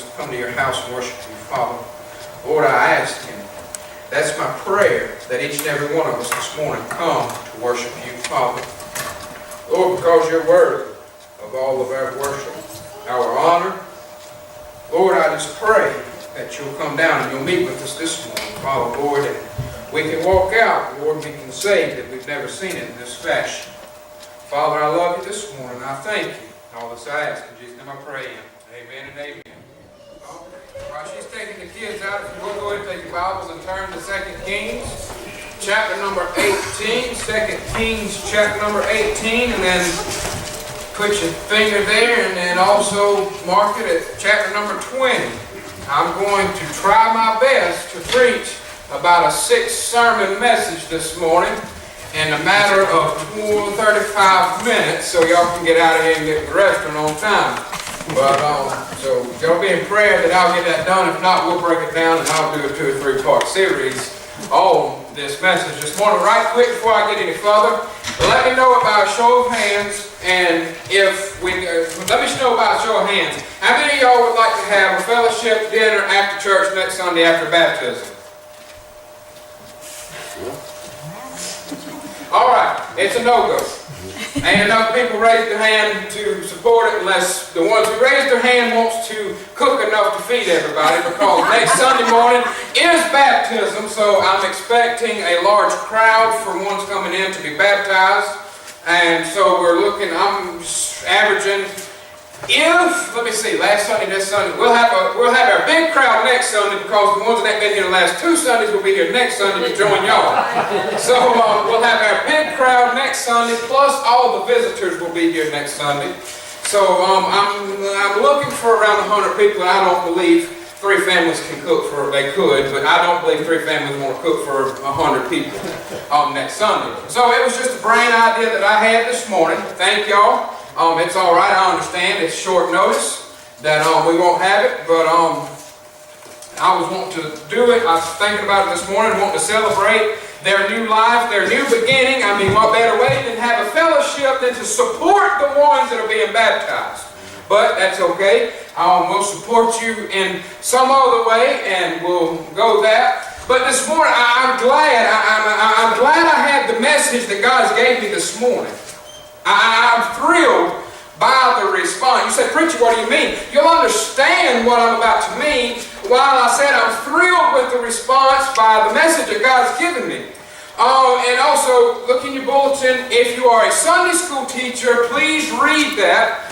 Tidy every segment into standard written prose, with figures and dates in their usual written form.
to come to your house and worship you, Father. Lord, I ask Him. That's my prayer, that each and every one of us this morning come to worship you, Father. Lord, because you're worthy of all of our worship, our honor. Lord, I just pray that you'll come down and you'll meet with us this morning, Father, Lord, and we can walk out, Lord, we can say that we've never seen it in this fashion. Father, I love you this morning. I thank you. All this I ask in Jesus' name I pray. Amen and amen. While she's taking the kids out, if you will go ahead and take your Bibles and turn to 2 Kings, chapter number 18. 2 Kings, chapter number 18, and then put your finger there, and then also mark it at chapter number 20. I'm going to try my best to preach about a 6-sermon message this morning in a matter of 35 minutes, so y'all can get out of here and get to the restaurant on time. But so y'all be in prayer that I'll get that done. If not, we'll break it down and I'll do a 2 or 3 part series on this message this morning. Right quick before I get any further, let me know by a show of hands, and if we let me know by a show of hands, how many of y'all would like to have a fellowship dinner after church next Sunday after baptism? All right, it's a no-go. Ain't enough people raise their hand to support it unless the ones who raise their hand wants to cook enough to feed everybody, because next Sunday morning is baptism, so I'm expecting a large crowd for ones coming in to be baptized. And so we're looking, I'm averaging, let me see, last Sunday, this Sunday, we'll have our big crowd next Sunday, because the ones that ain't been here the last 2 Sundays will be here next Sunday to join y'all. So we'll have our big crowd next Sunday, plus all the visitors will be here next Sunday. So I'm looking for around 100 people, and I don't believe 3 families can cook for, they could, but I don't believe 3 families want to cook for 100 people next Sunday. So it was just a brain idea that I had this morning. Thank y'all. It's all right, I understand. It's short notice that we won't have it, but I was wanting to do it. I was thinking about it this morning, wanting to celebrate their new life, their new beginning. I mean, what better way than have a fellowship than to support the ones that are being baptized? But that's okay. We'll support you in some other way, and we'll go that. But this morning, I'm glad I had the message that God gave me this morning. I'm thrilled by the response. You say, preacher, what do you mean? You'll understand what I'm about to mean while I said I'm thrilled with the response by the message that God's given me. And also, look in your bulletin. If you are a Sunday school teacher, please read that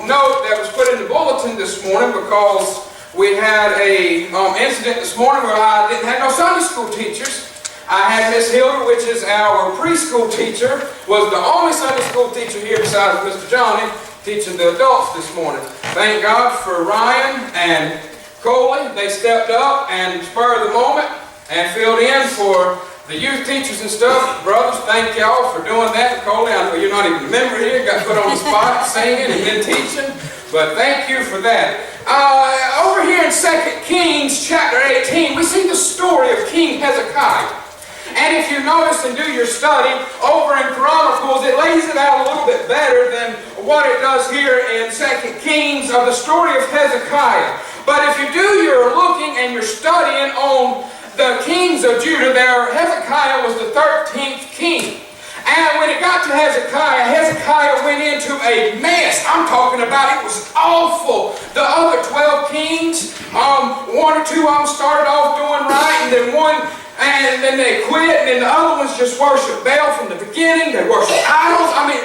note that was put in the bulletin this morning, because we had a incident this morning where I didn't have no Sunday school teachers. I had Miss Hilda, which is our preschool teacher, was the only Sunday school teacher here besides Mr. Johnny, teaching the adults this morning. Thank God for Ryan and Coley. They stepped up and spurred the moment and filled in for the youth teachers and stuff. Brothers, thank y'all for doing that. Coley, I know you're not even a member here, got put on the spot singing and then teaching, but thank you for that. Over here in 2 Kings chapter 18, we see the story of King Hezekiah. And if you notice and do your study over in Chronicles, it lays it out a little bit better than what it does here in 2 Kings of the story of Hezekiah. But if you do your looking and your studying on the kings of Judah, Hezekiah was the 13th king. And when it got to Hezekiah, Hezekiah went into a mess. I'm talking about it was awful. The other 12 kings, 1 or 2 of them started off doing right, and then they quit, and then the other ones just worshiped Baal from the beginning. They worshiped idols. I mean,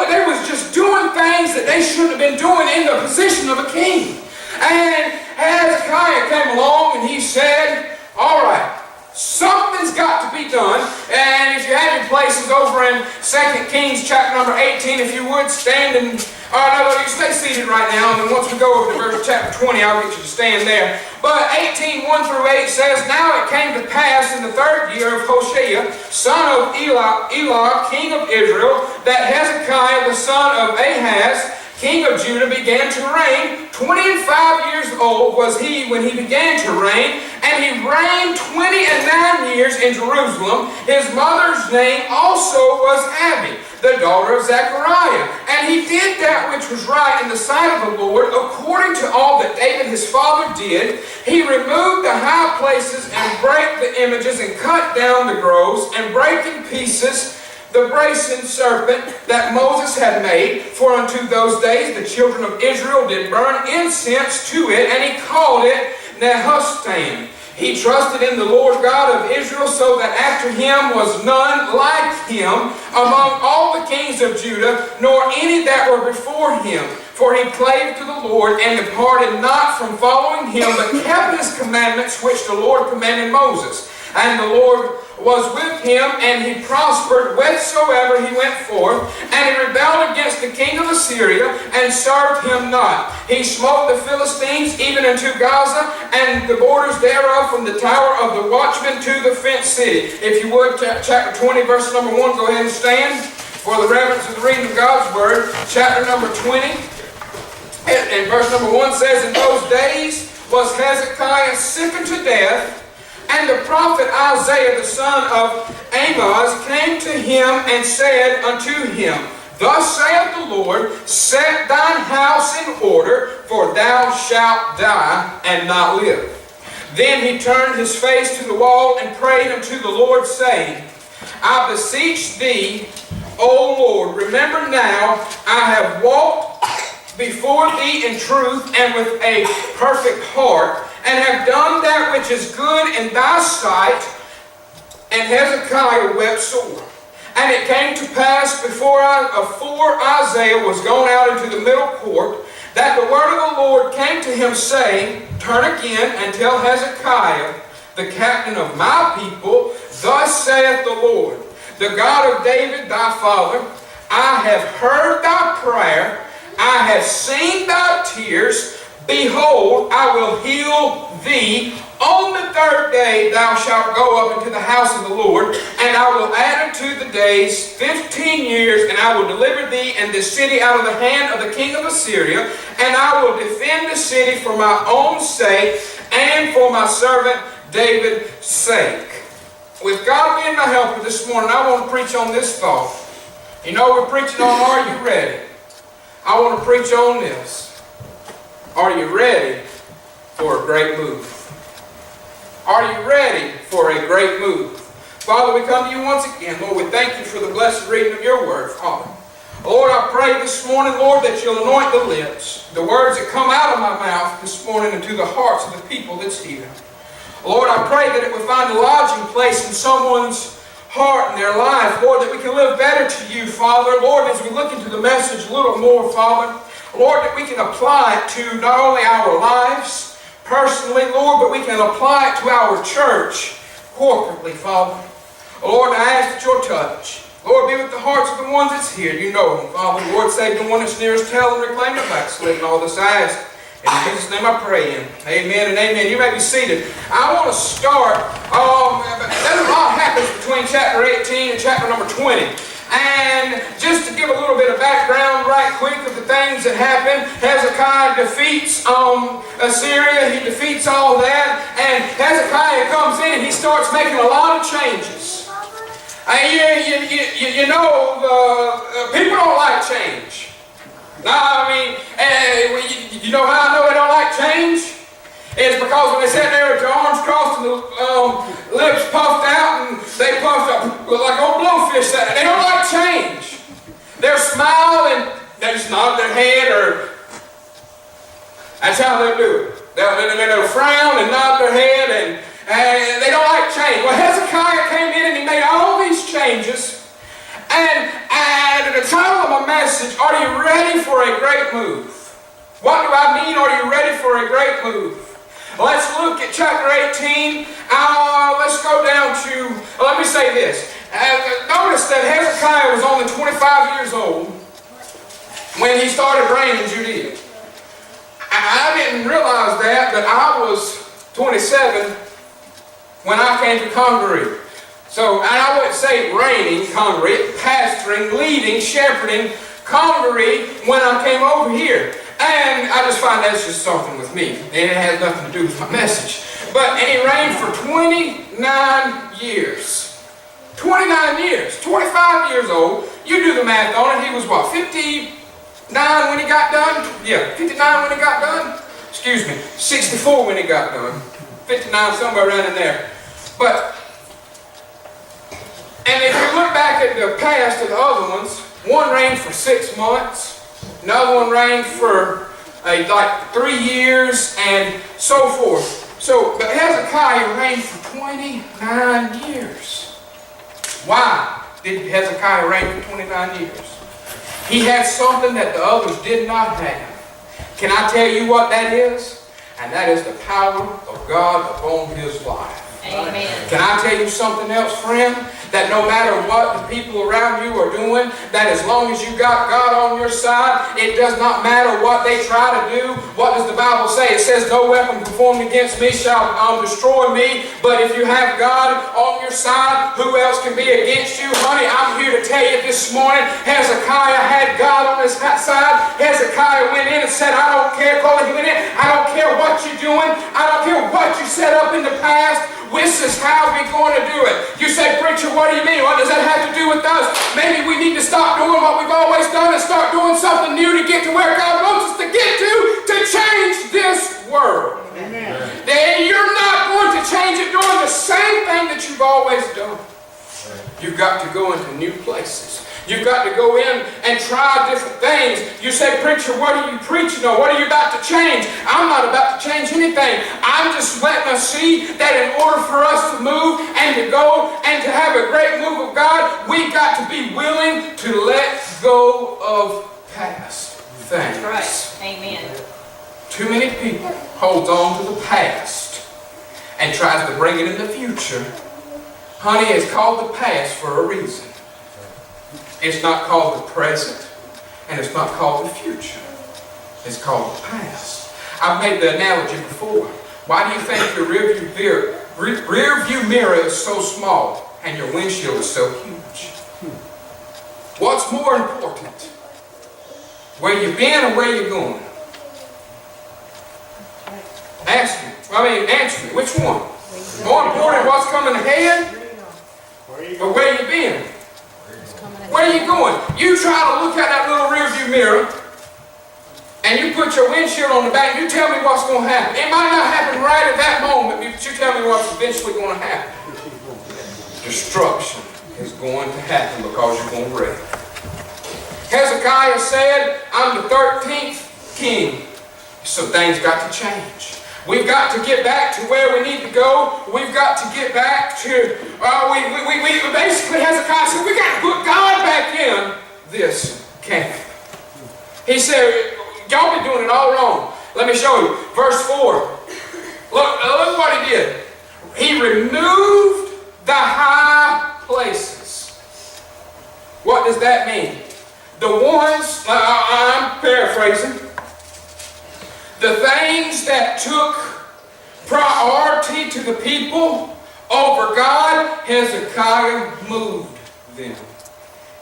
they was just doing things that they shouldn't have been doing in the position of a king. And Hezekiah came along and he said, all right, something's got to be done. And if you have your places over in 2 Kings chapter number 18, if you would stand and, no, you stay seated right now, and then once we go over to verse chapter 20, I'll get you to stand there. But 18, 1 through 8 says, now it came to pass in the 3rd year of Hoshea, son of Elah, king of Israel, that Hezekiah, the son of Ahaz, king of Judah, began to reign. 25 years old was he when he began to reign, and he reigned 29 years in Jerusalem. His mother's name also was Abi, the daughter of Zechariah. And he did that which was right in the sight of the Lord, according to all that David his father did. He removed the high places and brake the images and cut down the groves and brake in pieces the brazen serpent that Moses had made. For unto those days the children of Israel did burn incense to it, and he called it Nehushtan. He trusted in the Lord God of Israel, so that after him was none like him among all the kings of Judah, nor any that were before him. For he clave to the Lord, and departed not from following him, but kept his commandments which the Lord commanded Moses. And the Lord was with him, and he prospered wheresoever he went forth. And he rebelled against the king of Assyria, and served him not. He smote the Philistines even unto Gaza, and the borders thereof, from the tower of the watchman to the fenced city. If you would, chapter 20, verse number 1, go ahead and stand for the reverence of the reading of God's word. Chapter number 20, and verse number 1 says, In those days was Hezekiah sick unto death, and the prophet Isaiah the son of Amoz came to him and said unto him, Thus saith the Lord, Set thine house in order, for thou shalt die and not live. Then he turned his face to the wall and prayed unto the Lord, saying, I beseech thee, O Lord, remember now I have walked before thee in truth and with a perfect heart, and have done that which is good in thy sight. And Hezekiah wept sore. And it came to pass before Isaiah was gone out into the middle court, that the word of the Lord came to him, saying, Turn again and tell Hezekiah, the captain of my people, Thus saith the Lord, the God of David thy father, I have heard thy prayer, I have seen thy tears. Behold, I will heal thee. On the third day thou shalt go up into the house of the Lord, and I will add unto the days 15 years, and I will deliver thee and this city out of the hand of the king of Assyria, and I will defend the city for my own sake and for my servant David's sake. With God being my helper this morning, I want to preach on this thought. You know, we're preaching on Are You Ready? I want to preach on this. Are you ready for a great move? Are you ready for a great move? Father, we come to you once again. Lord, we thank you for the blessed reading of your word, Father. Lord, I pray this morning, Lord, that you'll anoint the lips, the words that come out of my mouth this morning into the hearts of the people that's here. Lord, I pray that it will find a lodging place in someone's heart and their life, Lord, that we can live better to you, Father. Lord, as we look into the message a little more, Father, Lord, that we can apply it to not only our lives personally, Lord, but we can apply it to our church corporately, Father. Lord, I ask that you'll touch. Lord, be with the hearts of the ones that's here. You know them, Father. Lord, save the one that's nearest hell and reclaim the backslidden. All this I ask. In Jesus' name I pray. Amen and amen. You may be seated. I want to start. There's a lot happens between chapter 18 and chapter number 20. And just to give a little bit of background right quick of the things that happened, Hezekiah defeats Assyria. He defeats all that. And Hezekiah comes in and he starts making a lot of changes. You know, people don't like change. Now, I mean, you know how I know they don't like change? It's because when they sat there with their arms crossed and the lips puffed out and they puffed up like old blowfish, they don't like change. They'll smile and they just nod their head, or that's how they'll do it. They'll frown and nod their head, and they don't like change. Well, Hezekiah came in and he made all these changes. And the title of my message, Are You Ready for a Great Move? What do I mean, are you ready for a great move? Let's look at chapter 18. Let's go down to, let me say this. Notice that Hezekiah was only 25 years old when he started reigning in Judea. I didn't realize that, but I was 27 when I came to Congaree. So, and I wouldn't say reigning, Congaree, pastoring, leading, shepherding Congaree when I came over here. And I just find that's just something with me. And it has nothing to do with my message. And he reigned for 29 years. 29 years. 25 years old. You do the math on it. He was what, 59 when he got done? Yeah, 59 when he got done. Excuse me, 64 when he got done. 59, somewhere around in there. And if you look back at the past of the other ones, one reigned for 6 months, another one reigned for like 3 years, and so forth. But Hezekiah reigned for 29 years. Why did Hezekiah reign for 29 years? He had something that the others did not have. Can I tell you what that is? And that is the power of God upon his life. Amen. Can I tell you something else, friend? That no matter what the people around you are doing, that as long as you got God on your side, it does not matter what they try to do. What does the Bible say? It says, no weapon performed against me shall destroy me. But if you have God on your side, who else can be against you? Honey, I'm here to tell you this morning, Hezekiah had God on his side. Hezekiah went in and said, I don't care, He went in, I don't care what you're doing. I don't care what you set up in the past. This is how we're going to do it. You say, preacher, what do you mean? What does that have to do with us? Maybe we need to stop doing what we've always done and start doing something new to get to where God wants us to get to change this world. Amen. Then you're not going to change it doing the same thing that you've always done. You've got to go into new places. You've got to go in and try different things. You say, preacher, what are you preaching on? What are you about to change? I'm not about to change anything. I'm just letting us see that in order for us to move and to go and to have a great move of God, we've got to be willing to let go of past things. That's right. Amen. Too many people hold on to the past and tries to bring it in the future. Honey, it's called the past for a reason. It's not called the present, and it's not called the future. It's called the past. I've made the analogy before. Why do you think your rear view mirror is so small and your windshield is so huge? What's more important? Where you've been or where you're going? Answer me. Which one? More important, what's coming ahead or where you've been? Where are you going? You try to look at that little rearview mirror and you put your windshield on the back and you tell me what's going to happen. It might not happen right at that moment, but you tell me what's eventually going to happen. Destruction is going to happen because you're going to wreck. Hezekiah said, I'm the 13th king. So things got to change. We've got to get back to where we need to go. We've got to get back to, basically Hezekiah said, we got to put God back in this camp. He said, y'all been doing it all wrong. Let me show you. Verse 4. Look what he did. He removed the high places. What does that mean? The ones, I'm paraphrasing, the things that took priority to the people over God, Hezekiah moved them.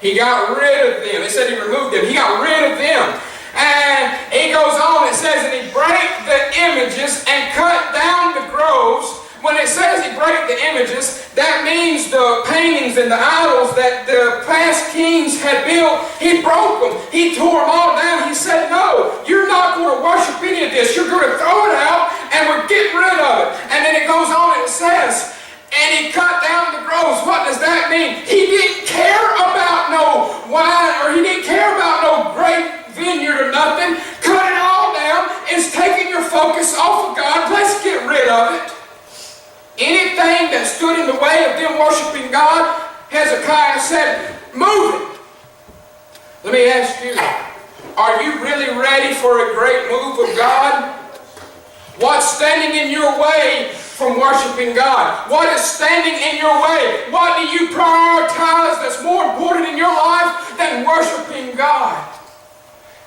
He got rid of them. It said he removed them. He got rid of them. And he goes on, it says that he brake the images and cut down the groves. When it says he brake the images, that means the paintings and the idols that the past kings had built, he broke them. He tore them all down. He said, no, you're not going to worship any of this. You're going to throw it out and we're getting rid of it. And then it goes on and it says, and he cut down the groves. What does that mean? He didn't care about no wine or he didn't care about no great vineyard or nothing. Cut it all down. It's taking your focus off of God. Let's get rid of it. Anything that stood in the way of them worshiping God, Hezekiah said, move it. Let me ask you, are you really ready for a great move of God? What's standing in your way from worshiping God? What is standing in your way? What do you prioritize that's more important in your life than worshiping God?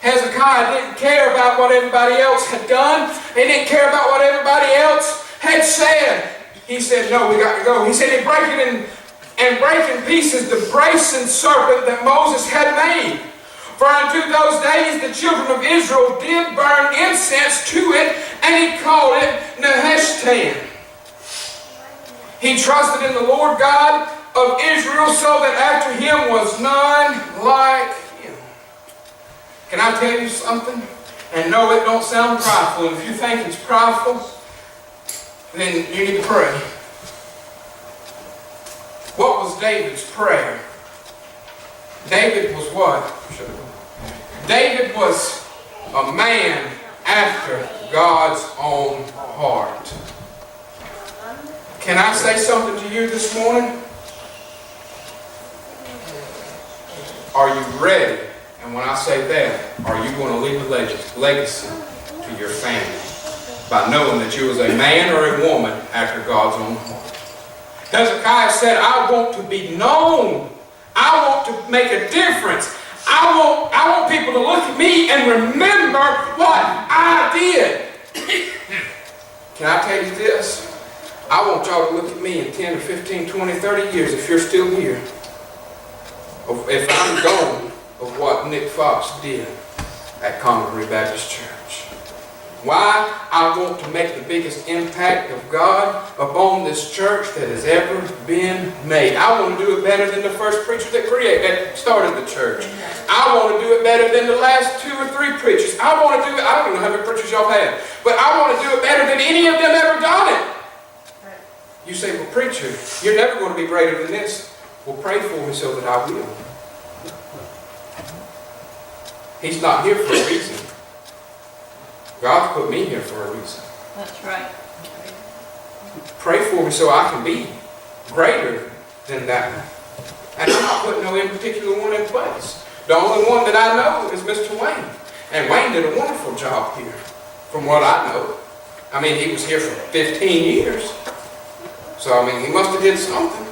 Hezekiah didn't care about what everybody else had done. He didn't care about what everybody else had said. He said, no, we got to go. He said he'd break it in pieces the brazen serpent that Moses had made. For unto those days the children of Israel did burn incense to it, and he called it Nehushtan. He trusted in the Lord God of Israel, so that after him was none like him. Can I tell you something? And no, it don't sound prideful. And if you think it's prideful, then you need to pray. What was David's prayer? David was what? David was a man after God's own heart. Can I say something to you this morning? Are you ready? And when I say that, are you going to leave a legacy to your family by knowing that you was a man or a woman after God's own heart? Hezekiah said, I want to be known. I want to make a difference. I want people to look at me and remember what I did. Can I tell you this? I want y'all to look at me in 10 or 15, 20, 30 years if you're still here. If I'm gone, of what Nick Fox did at Congaree Baptist Church. Why? I want to make the biggest impact of God upon this church that has ever been made. I want to do it better than the first preacher that started the church. I want to do it better than the last 2 or 3 preachers. I want to do it, I don't know how many preachers y'all had, but I want to do it better than any of them ever done it. You say, well, preacher, you're never going to be greater than this. Well, pray for me so that I will. He's not here for a reason. God put me here for a reason. That's right. Pray for me so I can be greater than that. And I'm not putting no in particular one in place. The only one that I know is Mr. Wayne. And Wayne did a wonderful job here, from what I know. I mean, he was here for 15 years. So, I mean, he must have did something.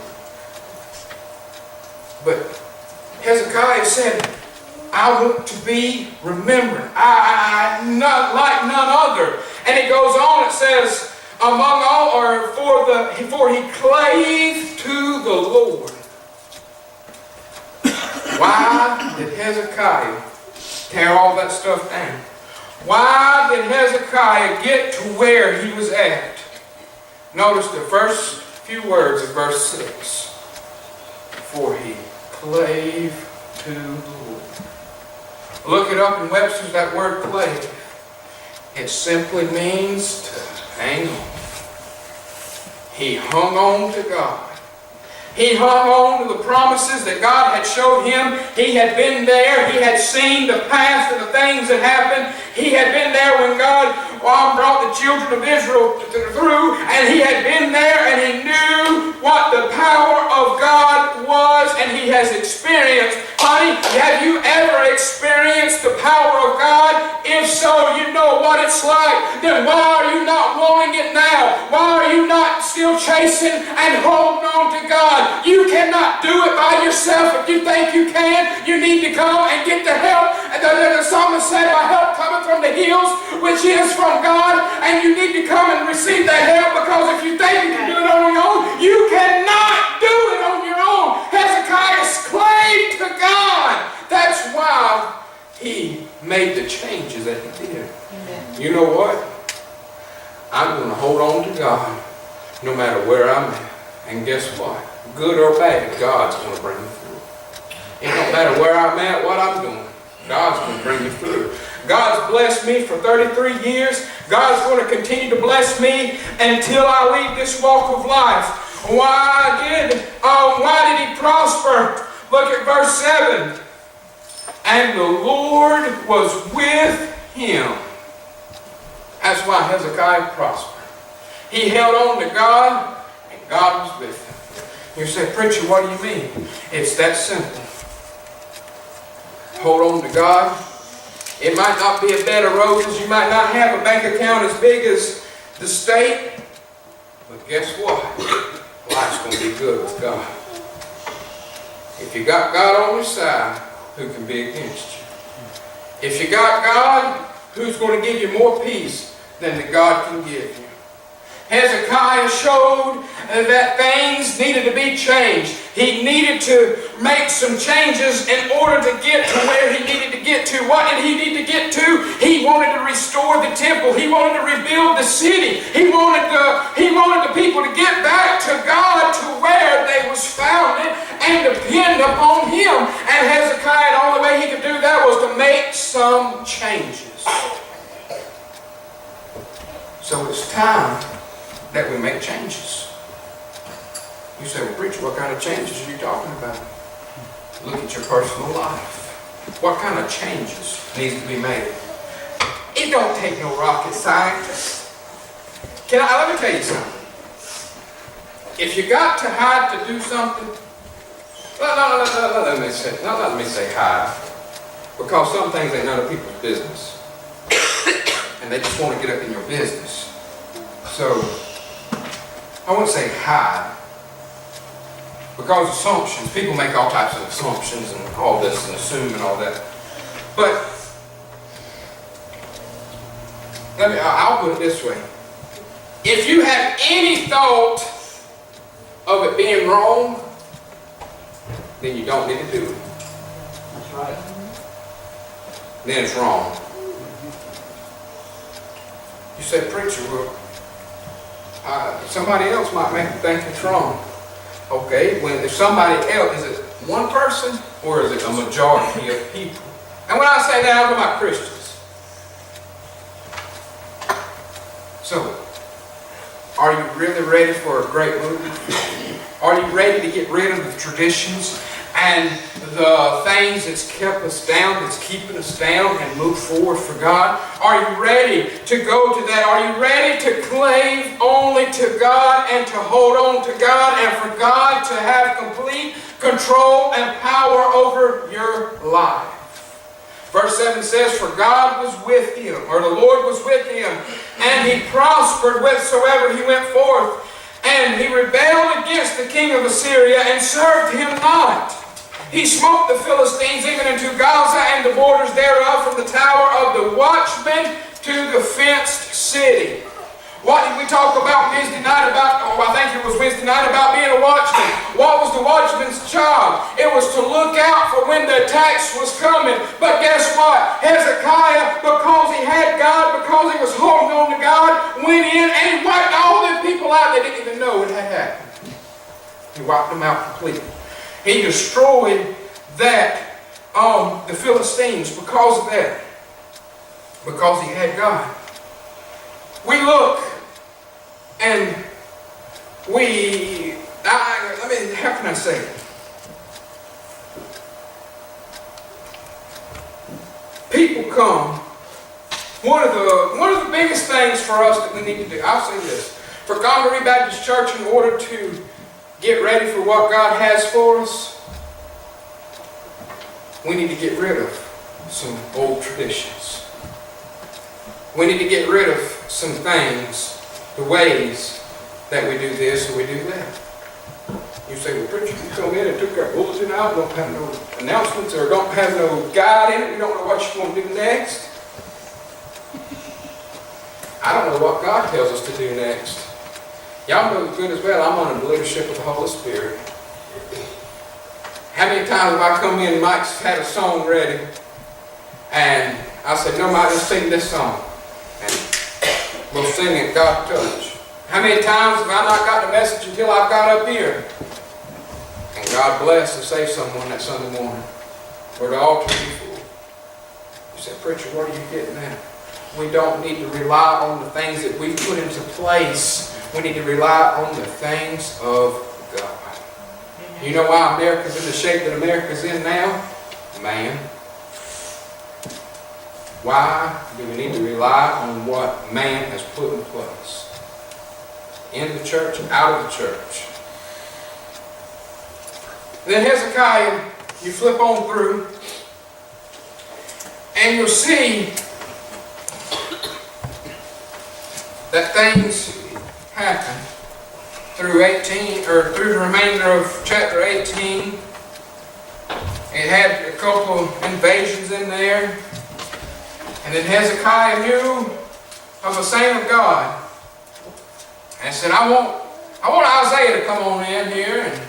But Hezekiah said, I want to be remembered. I not like none other. And it goes on, it says, among all, or for he clave to the Lord. Why did Hezekiah tear all that stuff down? Why did Hezekiah get to where he was at? Notice the first few words of verse 6. For he clave to the Lord. Look it up in Webster's, that word clave. It simply means to hang on. He hung on to God. He hung on to the promises that God had showed him. He had been there. He had seen the past and the things that happened. He had been there when God brought the children of Israel through, and he had been there, and he knew what the power of God was, and he has experienced. Honey, have you ever experienced the power of God? If so, you know what it's like. Then why are you not wanting it now? Why are you not still chasing and holding on to God? You cannot do it by yourself. If you think you can, you need to come and get the help. The psalmist said, my help cometh from the hills, which is from God, and you need to come and receive that help, because if you think you can do it on your own, you cannot do it on your own. Hezekiah clave to God. That's why he made the changes that he did. Amen. You know what? I'm going to hold on to God no matter where I'm at. And guess what? Good or bad, God's going to bring me through. It don't matter where I'm at, what I'm doing. God's going to bring me through. God's blessed me for 33 years. God's going to continue to bless me until I leave this walk of life. Why did he prosper? Look at verse 7. And the Lord was with him. That's why Hezekiah prospered. He held on to God, and God was with him. You say, preacher, what do you mean? It's that simple. Hold on to God. It might not be a bed of roses. You might not have a bank account as big as the state. But guess what? Life's going to be good with God. If you got God on your side, who can be against you? If you got God, who's going to give you more peace than that God can give you? Hezekiah showed that things needed to be changed. He needed to make some changes in order to get to where he needed to get to. What did he need to get to? He wanted to restore the temple. He wanted to rebuild the city. He wanted the people to get back to God, to where they was founded, and depend upon him. And Hezekiah, the only way he could do that was to make some changes. So it's time that we make changes. You say, well, preacher, what kind of changes are you talking about? Look at your personal life. What kind of changes needs to be made? It don't take no rocket scientist. Let me tell you something. If you got to hide to do something, let me say hide, because some things ain't none of people's business, and they just want to get up in your business. So I wouldn't say hide, because assumptions, people make all types of assumptions and all this and assume and all that. But I'll put it this way. If you have any thought of it being wrong, then you don't need to do it. That's right. Then it's wrong. You say, preacher, well, somebody else might make you think it's wrong. Okay, if somebody else, is it one person or is it a majority of people? And when I say that, I'm talking about Christians. So, are you really ready for a great move? Are you ready to get rid of the traditions and the things that's kept us down, that's keeping us down, and move forward for God? Are you ready to go to that? Are you ready to cleave only to God and to hold on to God and for God to have complete control and power over your life? Verse 7 says, for God was with him, or the Lord was with him, and he prospered whithersoever he went forth. And he rebelled against the king of Assyria and served him not. He smote the Philistines even into Gaza and the borders thereof, from the tower of the watchman to the fenced city. What did we talk about Wednesday night I think it was Wednesday night, about being a watchman. What was the watchman's job? It was to look out for when the attacks was coming. But guess what? Hezekiah, because he had God, because he was holding on to God, went in and he wiped all them people out. They didn't even know it had happened. He wiped them out completely. He destroyed the Philistines because of that. Because he had God. We look and how can I say it? People come. One of the biggest things for us that we need to do, I'll say this, for Congaree Baptist Church, in order to get ready for what God has for us, we need to get rid of some old traditions. We need to get rid of some things, the ways that we do this or we do that. You say, well, preacher, you come in and took our bulletin out, don't have no announcements or don't have no guide in it, you don't know what you're going to do next. I don't know what God tells us to do next. Y'all know as good as well, I'm under the leadership of the Holy Spirit. How many times have I come in, Mike's had a song ready, and I said, no, Mike, let's sing this song. And we'll sing it, God touch. How many times have I not got the message until I've got up here? And God bless and save someone that Sunday morning, where the altar be full. You said, preacher, what are you getting at? We don't need to rely on the things that we put into place. We need to rely on the things of God. Amen. You know why America's in the shape that America's in now? Man. Why do we need to rely on what man has put in place? In the church, out of the church. Then Hezekiah, you flip on through, and you'll see that things happen through 18, or through the remainder of chapter 18. It had a couple of invasions in there. And then Hezekiah knew of a saying of God and said, I want Isaiah to come on in here, and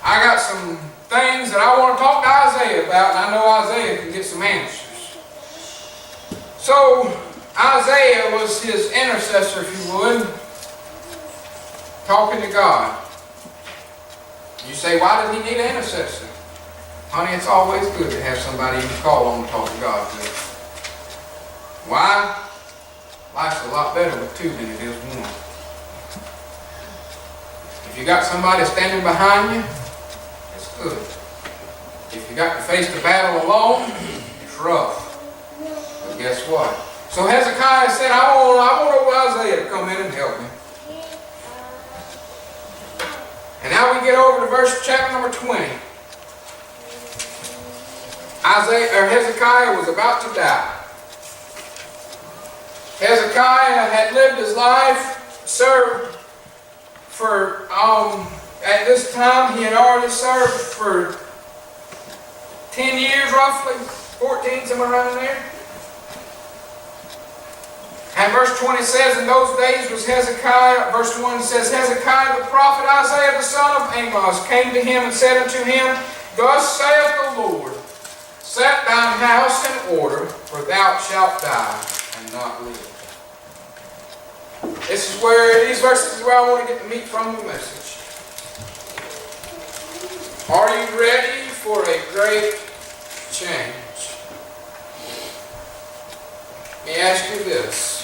I got some things that I want to talk to Isaiah about, and I know Isaiah can get some answers. So, Isaiah was his intercessor, if you would, talking to God. You say, why does he need an intercessor? Honey, it's always good to have somebody you can call on to talk to God with. Why? Life's a lot better with two than it is one. If you got somebody standing behind you, it's good. If you got to face the battle alone, it's rough. But guess what? So Hezekiah said, I want Isaiah to come in and help me. And now we get over to chapter number 20. Hezekiah was about to die. Hezekiah had lived his life, served for, at this time he had already served for 10 years roughly, 14, somewhere around there. And verse 20 says, in those days was Hezekiah, verse 1 says, Hezekiah the prophet Isaiah the son of Amos came to him and said unto him, Thus saith the Lord, Set thine house in order, for thou shalt die and not live. These verses is where I want to get the meat from the message. Are you ready for a great change? Let me ask you this.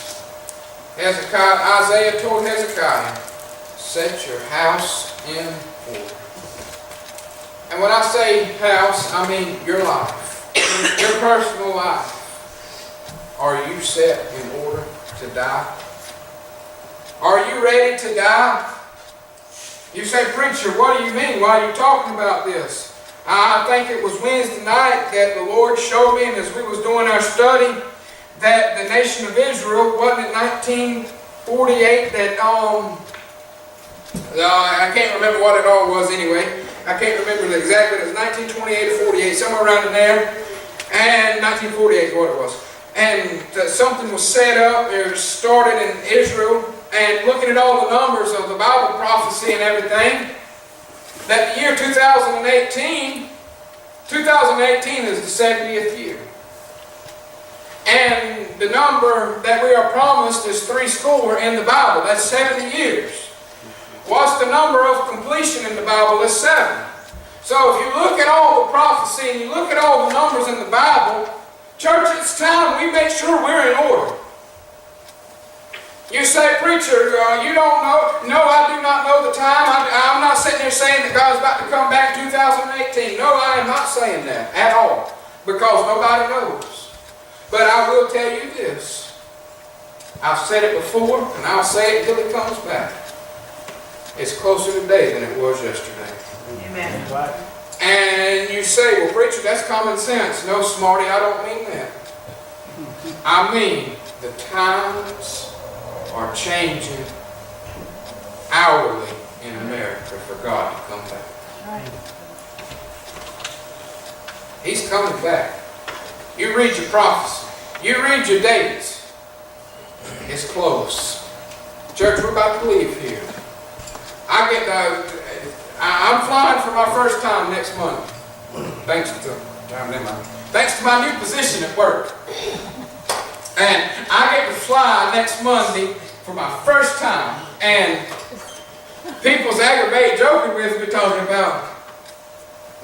Isaiah told Hezekiah, set your house in order. And when I say house, I mean your life, your personal life. Are you set in order to die? Are you ready to die? You say, preacher, what do you mean? Why are you talking about this? I think it was Wednesday night that the Lord showed me, and as we was doing our study, that the nation of Israel, wasn't it 1948 that, I can't remember what it all was anyway. I can't remember exactly. It was 1928 or 48, somewhere around in there. And 1948 is what it was. And something was set up, it started in Israel. And looking at all the numbers of the Bible prophecy and everything, that the year 2018 is the 70th year. And the number that we are promised is 70 in the Bible. That's 70 years. What's the number of completion in the Bible? It's 7. So if you look at all the prophecy and you look at all the numbers in the Bible, church, it's time we make sure we're in order. You say, preacher, you don't know. No, I do not know the time. I'm not sitting here saying that God's about to come back 2018. No, I am not saying that at all, because nobody knows. But I will tell you this. I've said it before, and I'll say it until He comes back. It's closer today than it was yesterday. Amen. And you say, well, preacher, that's common sense. No, smarty, I don't mean that. I mean the times are changing hourly in America for God to come back. Right. He's coming back. You read your prophecy. You read your dates. It's close. Church, we're about to leave here. I'm flying for my first time next month. Thanks to my new position at work. And I get to fly next Monday for my first time. And people's aggravated joking with me talking about,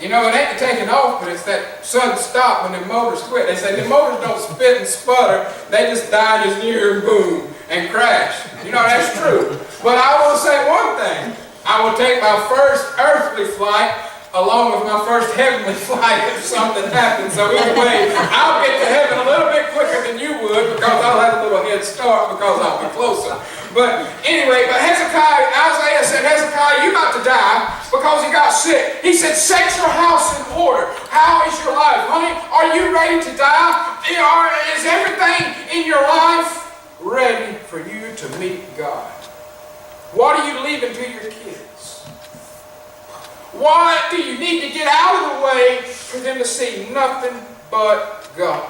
you know, it ain't the taking off, but it's that sudden stop when the motors quit. They say the motors don't spit and sputter. They just die just near and boom and crash. You know, that's true. But I will say one thing. I will take my first earthly flight along with my first heavenly flight if something happens. So either way, I'll get to heaven a little bit quicker than you would, because I'll have a little head start because I'll be closer. But anyway, Isaiah said, Hezekiah, you're about to die because he got sick. He said, set your house in order. How is your life? Honey, are you ready to die? Is everything in your life ready for you to meet God? What are you leaving to your kids? What do you need to get out of the way for them to see nothing but God?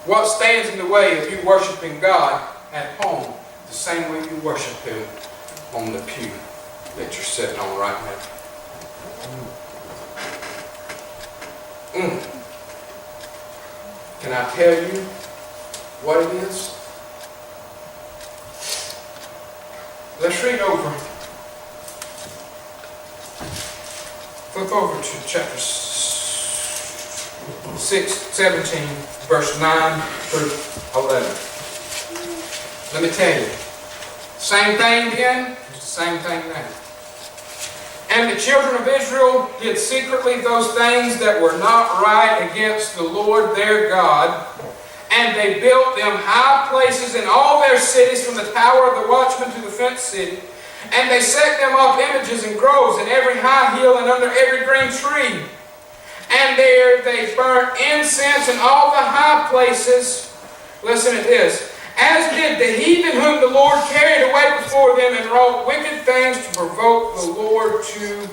What stands in the way of you worshiping God at home the same way you worship Him on the pew that you're sitting on right now? Can I tell you what it is? Let's read over. Flip over to chapter 17, verse 9 through 11. Let me tell you. Same thing then, it's the same thing now. And the children of Israel did secretly those things that were not right against the Lord their God, and they built them high places in all their cities, from the tower of the watchman to the fenced city. And they set them up images and groves in every high hill and under every green tree. And there they burnt incense in all the high places. Listen to this. As did the heathen whom the Lord carried away before them, and wrought wicked things to provoke the Lord to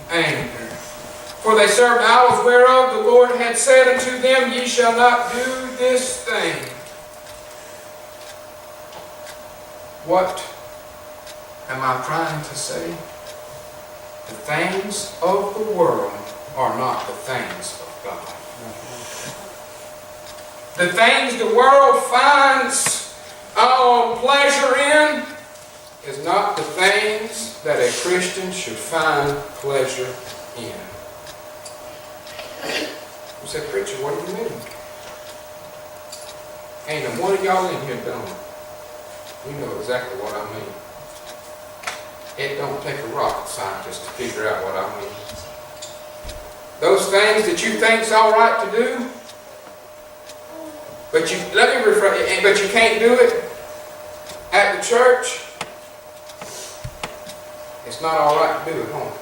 anger. For they served idols, whereof the Lord had said unto them, Ye shall not do this thing. What am I trying to say? The things of the world are not the things of God. The things the world finds pleasure in is not the things that a Christian should find pleasure in. You say, preacher, what do you mean? Ain't no one of y'all in here don't. You know exactly what I mean. It don't take a rocket scientist to figure out what I mean. Those things that you think's all right to do, but you can't do it at the church, it's not all right to do at home.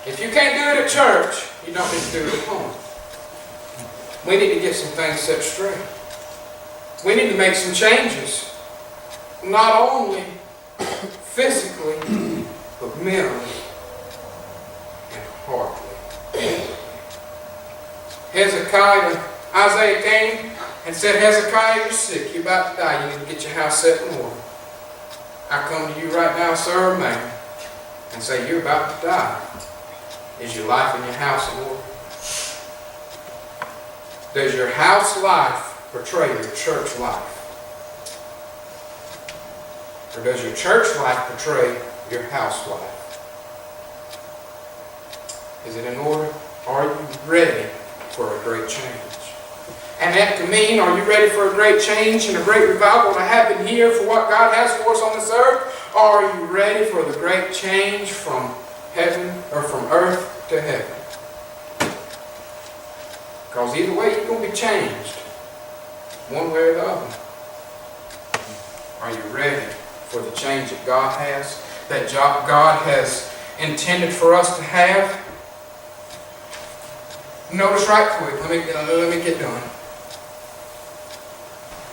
If you can't do it at church, you don't need to do it at home. We need to get some things set straight. We need to make some changes. Not only physically, but mentally and heartily. Isaiah came and said, Hezekiah, you're sick. You're about to die. You need to get your house set in order. I come to you right now, sir or ma'am, and say, you're about to die. Is your life and your house in order? Does your house life portray your church life? Or does your church life portray your house life? Is it in order? Are you ready for a great change? And that can mean, are you ready for a great change and a great revival to happen here for what God has for us on this earth? Or are you ready for the great change from heaven, or from earth to heaven? Because either way, you're going to be changed, one way or the other. Are you ready for the change that God has, that God has intended for us to have? Notice right quick, let me get done.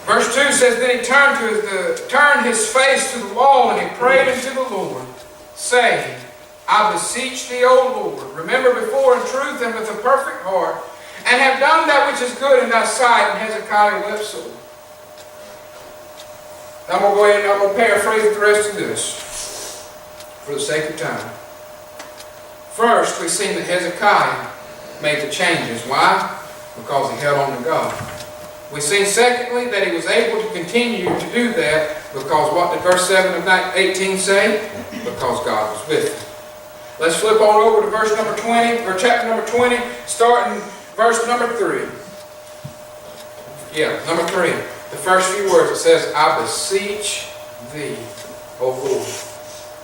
Verse 2 says, Then he turned his face to the wall, and he prayed unto the Lord, saying, I beseech thee, O Lord, remember before in truth and with a perfect heart, and have done that which is good in thy sight. And Hezekiah wept sore. I'm going to go ahead and I'm going to paraphrase the rest of this for the sake of time. First, we've seen that Hezekiah made the changes. Why? Because he held on to God. We've seen secondly that he was able to continue to do that because what did verse 7 of 18 say? Because God was with him. Let's flip on over to verse number 20, or chapter number 20, starting verse number 3. Yeah, number 3. The first few words, it says, I beseech thee, O Lord.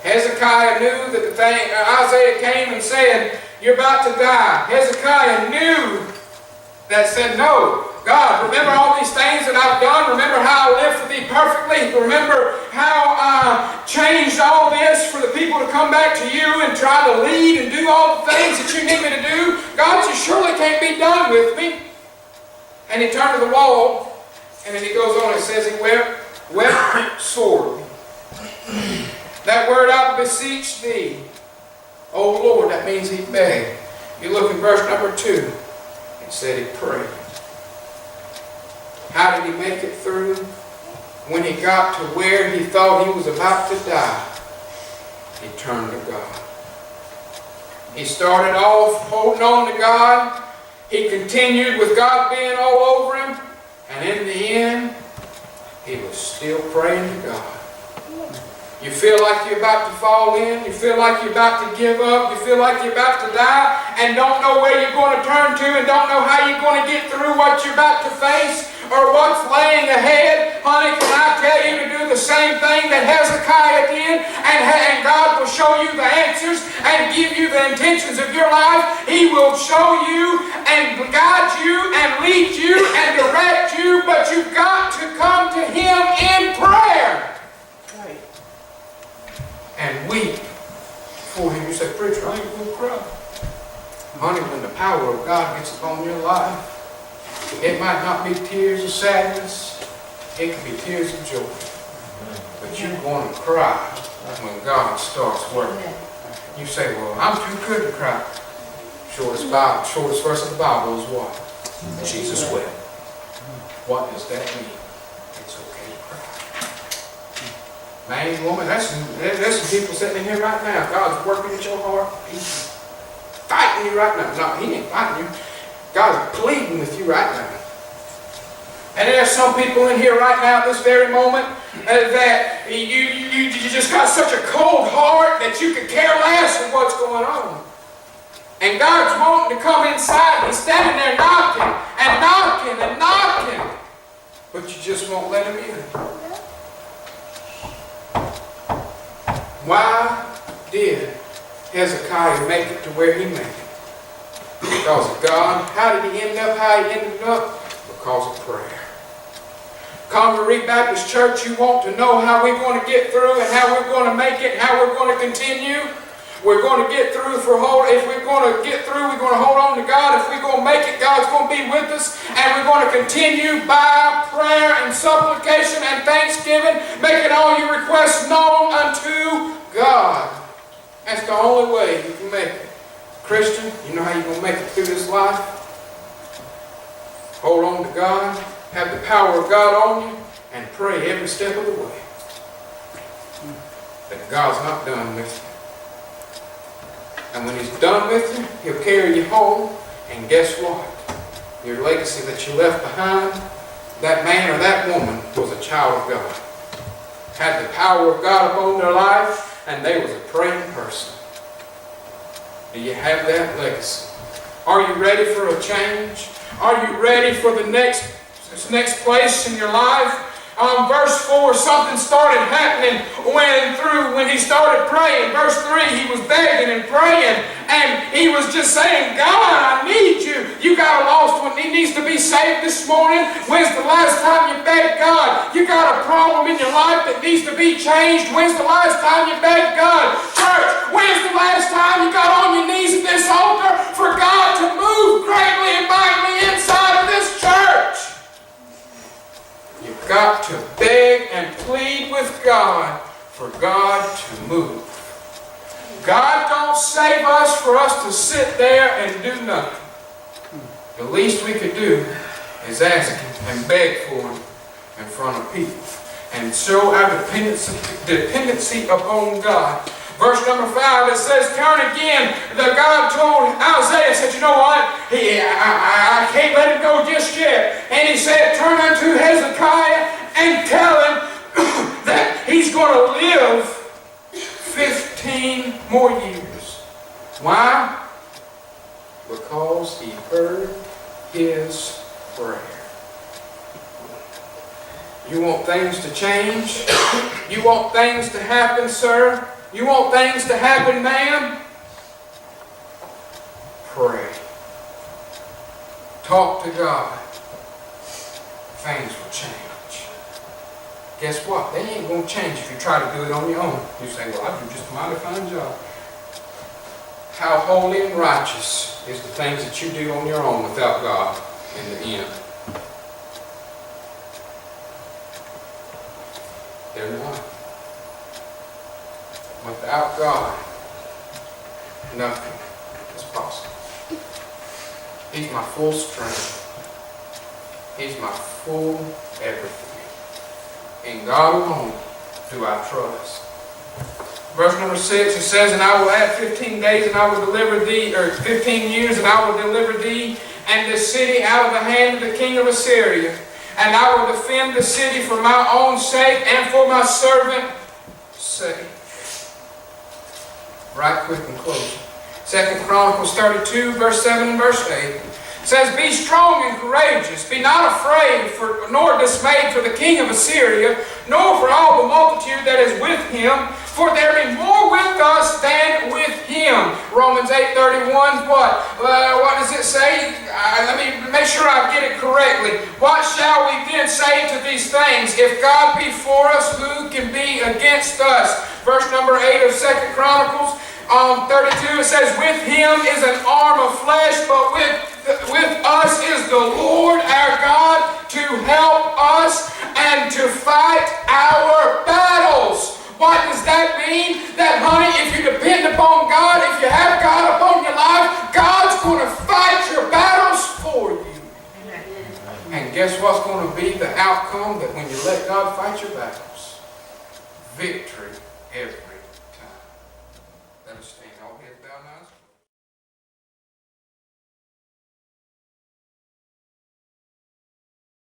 Hezekiah knew that the thing, Isaiah came and said, you're about to die. Hezekiah knew that, said, no, God, remember all these things that I've done. Remember how I lived for thee perfectly. Remember how I changed all this for the people to come back to you and try to lead and do all the things that you need me to do. God, you surely can't be done with me. And he turned to the wall, and then he goes on and says he wept sore. That word, I beseech thee, O Lord, that means he begged. You look in verse number 2. It said he prayed. How did he make it through? When he got to where he thought he was about to die, he turned to God. He started off holding on to God. He continued with God being all over him. And in the end, he was still praying to God. You feel like you're about to fall in. You feel like you're about to give up. You feel like you're about to die and don't know where you're going to turn to and don't know how you're going to get through what you're about to face or what's laying ahead. Honey, can I tell you to do the same thing that Hezekiah did? And God will show you the answers and give you the intentions of your life. He will show you and guide you and lead you and direct you, but you've got to come to Him in prayer. And weep for Him. You say, preacher, I ain't going to cry. Honey, when the power of God gets upon your life, it might not be tears of sadness. It can be tears of joy. But you're going to cry when God starts working. You say, well, I'm too good to cry. Shortest verse of the Bible is what? Jesus wept. What does that mean? It's okay to cry. Man, woman, there's some people sitting in here right now. God's working at your heart. He's fighting you right now. No, He ain't fighting you. God's pleading with you right now. And there's some people in here right now at this very moment that you just got such a cold heart that you could care less of what's going on. And God's wanting to come inside. He's standing there knocking and knocking and knocking. But you just won't let Him in. Why did Hezekiah make it to where he made it? Because of God. How did he end up how he ended up? Because of prayer. Congaree Baptist Church, you want to know how we're going to get through and how we're going to make it, how we're going to continue? We're going to get through if we're going to get through, we're going to hold on to God. If we're going to make it, God's going to be with us. And we're going to continue by prayer and supplication and thanksgiving, making all your requests known unto God. That's the only way you can make it. Christian, you know how you're going to make it through this life? Hold on to God, have the power of God on you, and pray every step of the way. But God's not done with you. And when He's done with you, He'll carry you home. And guess what? Your legacy that you left behind, that man or that woman was a child of God. Had the power of God upon their life, and they was a praying person. Do you have that legacy? Are you ready for a change? Are you ready for the next place in your life? Verse 4, something started happening when he started praying. Verse 3, he was begging and praying, and he was just saying, God, I need you. You got a lost one. He needs to be saved this morning. When's the last time you begged God? You got a problem in your life that needs to be changed. When's the last time you begged God? Church, when's the last time you got on your knees at this altar for God to move greatly and mightily inside of this church? You've got to beg and plead with God for God to move. God don't save us for us to sit there and do nothing. The least we could do is ask Him and beg for Him in front of people and show our dependency upon God. Verse number 5, it says, turn again. God told Isaiah, said, you know what? I can't let him go just yet. And He said, turn unto Hezekiah and tell him that he's going to live 15 more years. Why? Because he heard his prayer. You want things to change? You want things to happen, sir? You want things to happen, ma'am? Pray. Talk to God. Things will change. Guess what? They ain't going to change if you try to do it on your own. You say, well, I do just a mighty fine job. How holy and righteous is the things that you do on your own without God in the end? They're not. Without God, nothing is possible. He's my full strength. He's my full everything. In God alone do I trust. Verse number 6, it says, and I will add 15 days, and I will deliver thee, or 15 years, and I will deliver thee and the city out of the hand of the king of Assyria. And I will defend the city for my own sake and for my servant's sake. Right quick and close. 2 Chronicles 32, verse 7 and verse 8. It says, be strong and courageous, be not afraid, nor dismayed for the king of Assyria, nor for all the multitude that is with him, for there be more with us than with him. Romans 8:31, what? What does it say? Let me make sure I get it correctly. What shall we then say to these things? If God be for us, who can be against us? Verse number 8 of 2 Chronicles 32, it says, with him is an arm of flesh, but with us is the Lord our God to help us and to fight our battles. What does that mean? That, honey, if you depend upon God, if you have God upon your life, God's going to fight your battles for you. And guess what's going to be the outcome that when you let God fight your battles? Victory every